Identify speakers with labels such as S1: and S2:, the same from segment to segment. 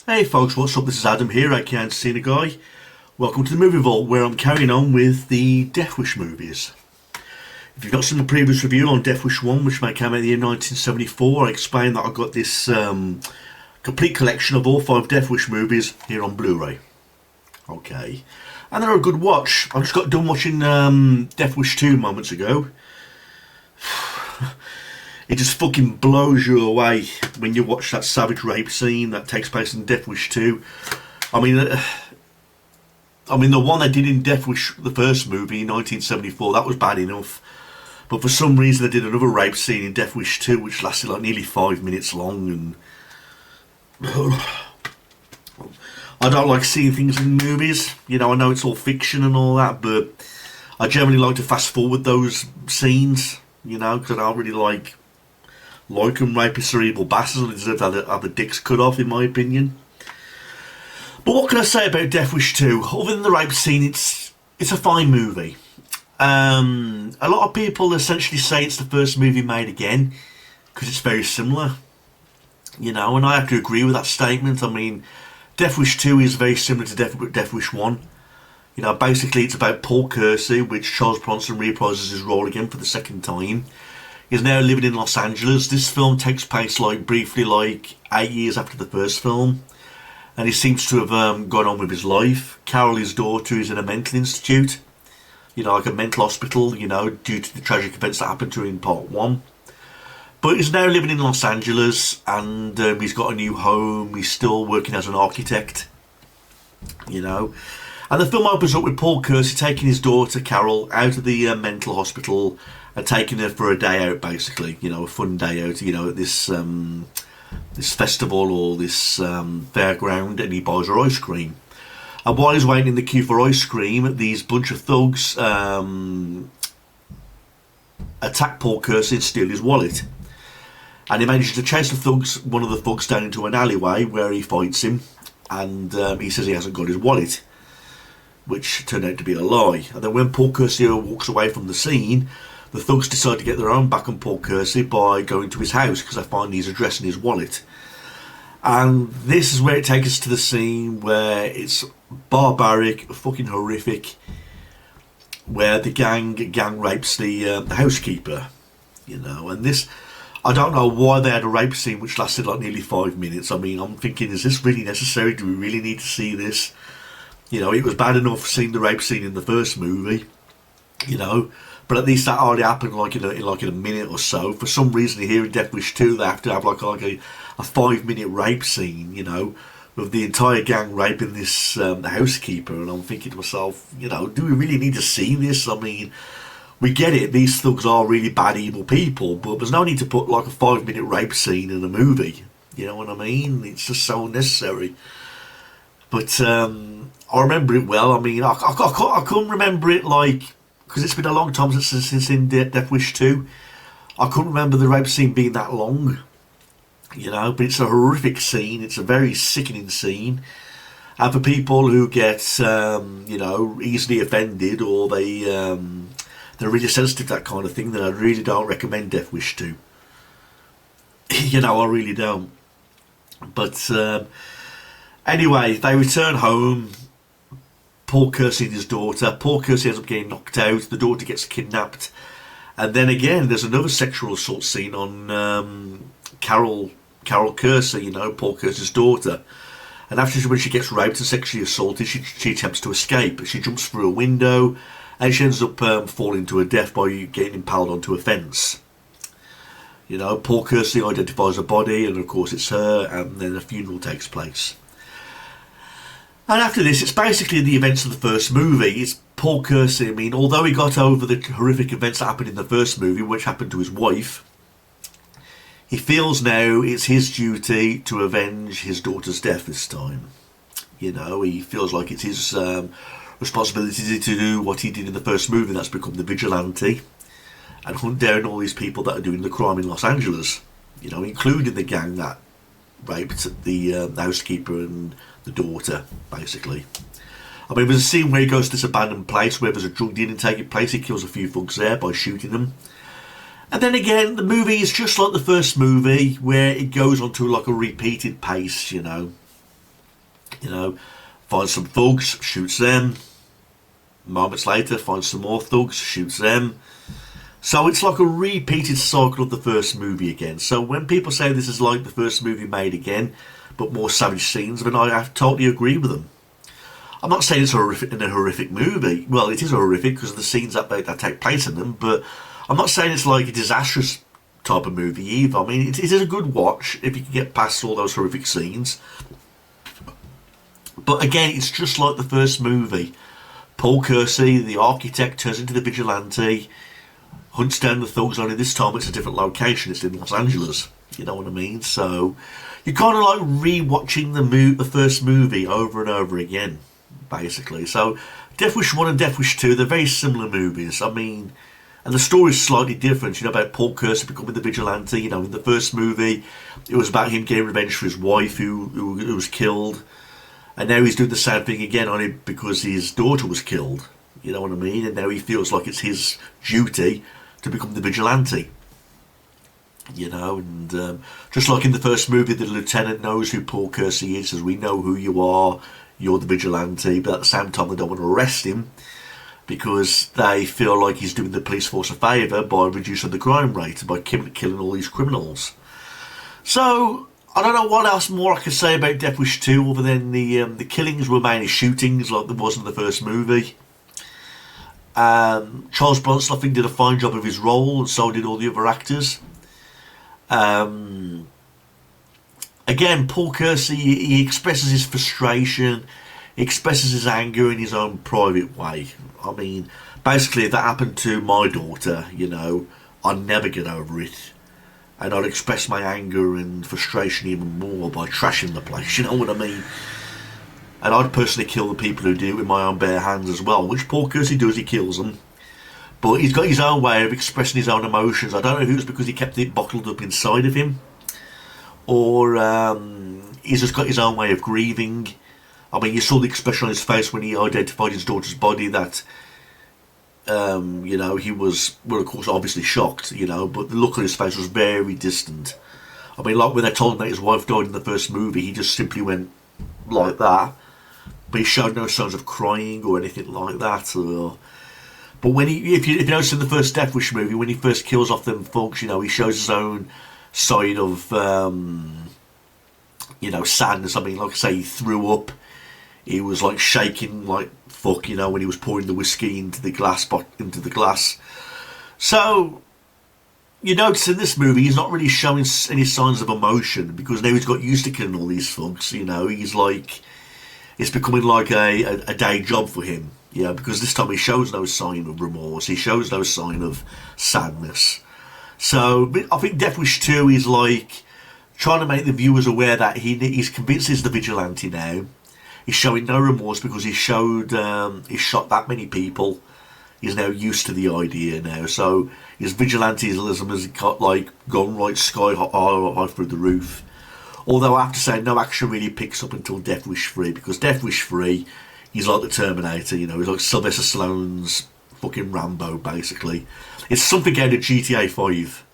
S1: Hey folks, what's up? This is Adam here, aka Cena Guy. Welcome to the Movie Vault, where I'm carrying on with the Death Wish movies. If you've not seen the previous review on Death Wish 1, which came out in the year 1974, I explained that I got this complete collection of all 5 Death Wish movies here on Blu-ray. Okay. And they're a good watch. I just got done watching Death Wish 2 moments ago. It just fucking blows you away when you watch that savage rape scene that takes place in Death Wish 2. I mean, the one they did in Death Wish, the first movie in 1974, that was bad enough. But for some reason they did another rape scene in Death Wish 2, which lasted like nearly 5 minutes long. And I don't like seeing things in movies. You know, I know it's all fiction and all that, but I generally like to fast forward those scenes, you know, because I don't really like them rapey cerebral bastards who deserve to have the dicks cut off, in my opinion. But what can I say about Death Wish 2? Other than the rape scene, it's a fine movie. A lot of people essentially say it's the first movie made again because it's very similar, you know, and I have to agree with that statement. I mean, Death Wish 2 is very similar to Death Wish 1. You know, basically it's about Paul Kersey, which Charles Bronson reprises his role again for the second time. He's now living in Los Angeles. This film takes place briefly 8 years after the first film, and he seems to have gone on with his life. Carol, his daughter, is in a mental institute, you know, like a mental hospital, you know, due to the tragic events that happened to him in part 1. But he's now living in Los Angeles, and he's got a new home. He's still working as an architect, you know. And the film opens up with Paul Kersey taking his daughter Carol out of the mental hospital and taking her for a day out, basically, you know, a fun day out, you know, at this festival or this fairground, and he buys her ice cream. And while he's waiting in the queue for ice cream, these bunch of thugs attack Paul Kersey and steal his wallet. And he manages to chase one of the thugs down into an alleyway where he fights him, and he says he hasn't got his wallet, which turned out to be a lie. And then when Paul Kersey walks away from the scene, the thugs decide to get their own back on Paul Kersey by going to his house because they find his address in his wallet. And this is where it takes us to the scene where it's barbaric, fucking horrific, where the gang rapes the housekeeper, you know. And this, I don't know why they had a rape scene which lasted like nearly 5 minutes. I mean, I'm thinking, is this really necessary? Do we really need to see this? You know, it was bad enough seeing the rape scene in the first movie, you know, but at least that already happened in a minute or so. For some reason here in Death Wish 2 they have to have like a 5-minute rape scene, you know, with the entire gang raping this housekeeper. And I'm thinking to myself, you know, do we really need to see this? I mean, we get it, these thugs are really bad, evil people, but there's no need to put like a 5-minute rape scene in a movie, you know what I mean? It's just so unnecessary. But I remember it well. I mean, I couldn't remember it because it's been a long time since in Death Wish 2. I couldn't remember the rape scene being that long, you know, but it's a horrific scene. It's a very sickening scene. And for people who get, you know, easily offended, or they're really sensitive to that kind of thing, then I really don't recommend Death Wish 2. You know, I really don't. But anyway, they return home. Paul Kersey and his daughter. Paul Kersey ends up getting knocked out. The daughter gets kidnapped. And then again, there's another sexual assault scene on Carol Kersey, you know, Paul Kersey's daughter. And when she gets raped and sexually assaulted, she attempts to escape. She jumps through a window, and she ends up falling to her death by getting impaled onto a fence. You know, Paul Kersey identifies her body, and of course it's her, and then a funeral takes place. And after this, it's basically the events of the first movie. It's Paul Kersey. I mean, although he got over the horrific events that happened in the first movie, which happened to his wife, he feels now it's his duty to avenge his daughter's death this time. You know, he feels like it's his responsibility to do what he did in the first movie, that's become the vigilante, and hunt down all these people that are doing the crime in Los Angeles. You know, including the gang that raped the housekeeper and the daughter, basically. I mean, there's a scene where he goes to this abandoned place where there's a drug dealing taking place. He kills a few thugs there by shooting them. And then again, the movie is just like the first movie, where it goes on to like a repeated pace, you know. You know, finds some thugs, shoots them. Moments later, finds some more thugs, shoots them. So it's like a repeated cycle of the first movie again. So when people say this is like the first movie made again, but more savage scenes, then I totally agree with them. I'm not saying it's a horrific movie. Well, it is horrific because of the scenes that take place in them, but I'm not saying it's like a disastrous type of movie either. I mean, it is a good watch if you can get past all those horrific scenes. But again, it's just like the first movie. Paul Kersey, the architect, turns into the vigilante, hunts down the thugs, only this time it's a different location. It's in Los Angeles. You know what I mean? So you're kind of like re-watching the first movie over and over again, basically. So Death Wish 1 and Death Wish 2, they're very similar movies. I mean, and the story's slightly different, you know, about Paul Kersey becoming the vigilante. You know, in the first movie, it was about him getting revenge for his wife who was killed. And now he's doing the same thing again, only because his daughter was killed. You know what I mean? And now he feels like it's his duty to become the vigilante. You know, and just like in the first movie, the lieutenant knows who Paul Kersey is, says, we know who you are, you're the vigilante, but at the same time they don't want to arrest him because they feel like he's doing the police force a favour by reducing the crime rate, by killing all these criminals. So I don't know what else more I can say about Death Wish 2 other than the killings were mainly shootings like there was in the first movie. Charles Bronson, I think, did a fine job of his role, and so did all the other actors. Again, Paul Kersey, he expresses his frustration, he expresses his anger in his own private way. I mean, basically, if that happened to my daughter, you know, I'd never get over it. And I'd express my anger and frustration even more by trashing the place, you know what I mean? And I'd personally kill the people who do it with my own bare hands as well, which Paul Kersey does, he kills them. But he's got his own way of expressing his own emotions. I don't know if it was because he kept it bottled up inside of him, or he's just got his own way of grieving. I mean, you saw the expression on his face when he identified his daughter's body that, you know, he was, well, of course, obviously shocked, you know, but the look on his face was very distant. I mean, like when they told him that his wife died in the first movie, he just simply went like that. But he showed no signs of crying or anything like that. But when if you notice in the first Death Wish movie, when he first kills off them folks, you know, he shows his own side of, you know, sadness. I mean, like I say, he threw up. He was like shaking like fuck, you know, when he was pouring the whiskey into the glass. So you notice in this movie he's not really showing any signs of emotion because now he's got used to killing all these thugs. You know, he's like, it's becoming like a day job for him. You know, because this time he shows no sign of remorse. He shows no sign of sadness. So I think Death Wish 2 is like trying to make the viewers aware that he's convinced he's the vigilante now. He's showing no remorse because he shot that many people. He's now used to the idea now. So his vigilantism has gone right sky high through the roof. Although I have to say, no action really picks up until Death Wish 3, because Death Wish 3, he's like the Terminator, you know, he's like Sylvester Stallone's fucking Rambo, basically. It's something out of GTA 5,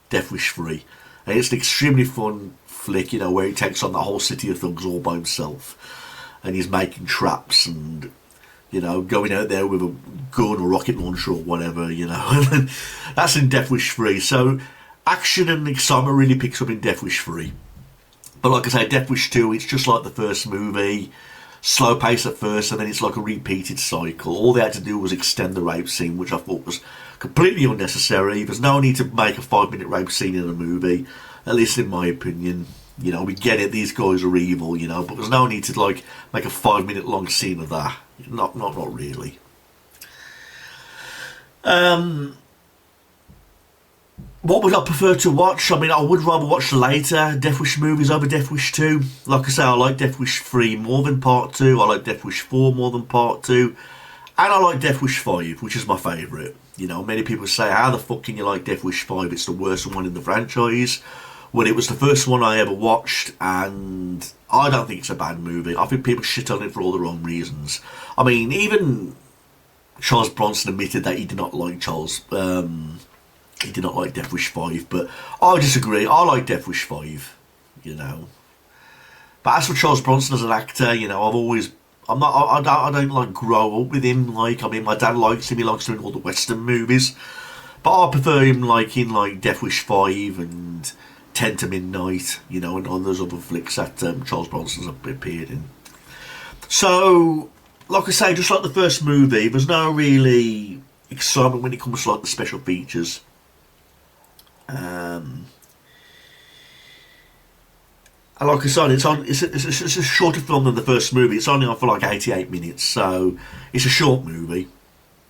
S1: Death Wish 3. And it's an extremely fun flick, you know, where he takes on the whole city of thugs all by himself. And he's making traps and, you know, going out there with a gun or rocket launcher or whatever, you know. That's in Death Wish 3. So action and excitement really picks up in Death Wish 3. But like I say, Death Wish 2, it's just like the first movie. Slow pace at first, and then it's like a repeated cycle. All they had to do was extend the rape scene, which I thought was completely unnecessary. There's no need to make a 5-minute rape scene in a movie, at least in my opinion. You know, we get it, these guys are evil, you know, but there's no need to like make a 5-minute long scene of that. Not really. What would I prefer to watch? I mean, I would rather watch later Death Wish movies over Death Wish 2. Like I say, I like Death Wish 3 more than Part 2. I like Death Wish 4 more than Part 2. And I like Death Wish 5, which is my favourite. You know, many people say, how the fuck can you like Death Wish 5? It's the worst one in the franchise. Well, it was the first one I ever watched, and I don't think it's a bad movie. I think people shit on it for all the wrong reasons. I mean, even Charles Bronson admitted that he did not like he did not like Death Wish 5, but I disagree. I like Death Wish 5, you know. But as for Charles Bronson as an actor, you know, I don't like grow up with him. Like, I mean, my dad likes him. He likes doing all the Western movies, but I prefer him like in like Death Wish 5 and 10 to Midnight, you know, and all those other flicks that Charles Bronson's appeared in. So, like I say, just like the first movie, there's no really excitement when it comes to like the special features. And like I said, it's a shorter film than the first movie. It's only on for like 88 minutes, so it's a short movie.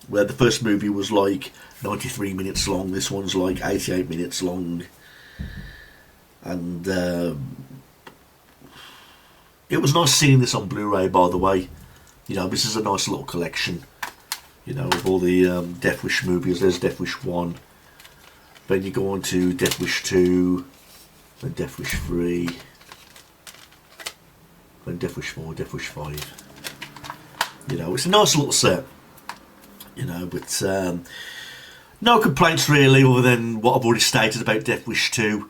S1: Where the first movie was like 93 minutes long, this one's like 88 minutes long. And it was nice seeing this on Blu-ray, by the way. You know, this is a nice little collection, you know, of all the Death Wish movies. There's Death Wish 1. Then you go on to Death Wish 2. Then Death Wish 3. Then Death Wish 4, Death Wish 5. You know, it's a nice little set. You know, but no complaints really, other than what I've already stated about Death Wish 2.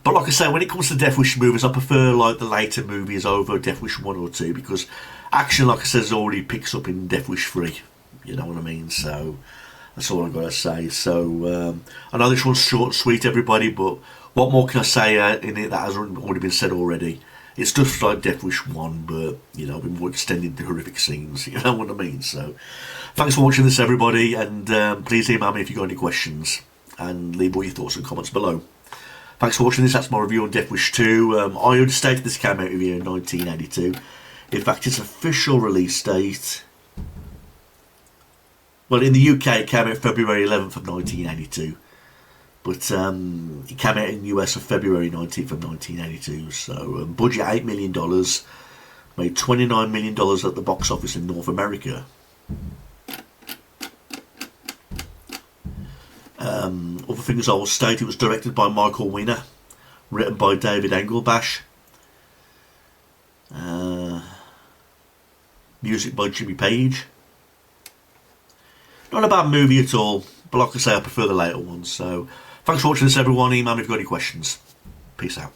S1: But like I say, when it comes to Death Wish movies, I prefer like the later movies over Death Wish 1 or 2, because action, like I said, already picks up in Death Wish 3. You know what I mean? So that's all I've got to say. So I know this one's short and sweet, everybody, but what more can I say in it that has already been said already? It's just like Death Wish 1, but, you know, with more extended horrific scenes, you know what I mean? So, thanks for watching this, everybody, and please email me if you've got any questions, and leave all your thoughts and comments below. Thanks for watching this. That's my review on Death Wish 2. I already stated this came out of year 1982. In fact, its official release date, well, in the UK, it came out February 11th of 1982. But it came out in the US on February 19th of 1982. So budget $8 million, made $29 million at the box office in North America. Other things I will state: it was directed by Michael Winner, written by David Engelbach, music by Jimmy Page. Not a bad movie at all, but like I say, I prefer the later ones. So thanks for watching this, everyone. Email me if you've got any questions. Peace out.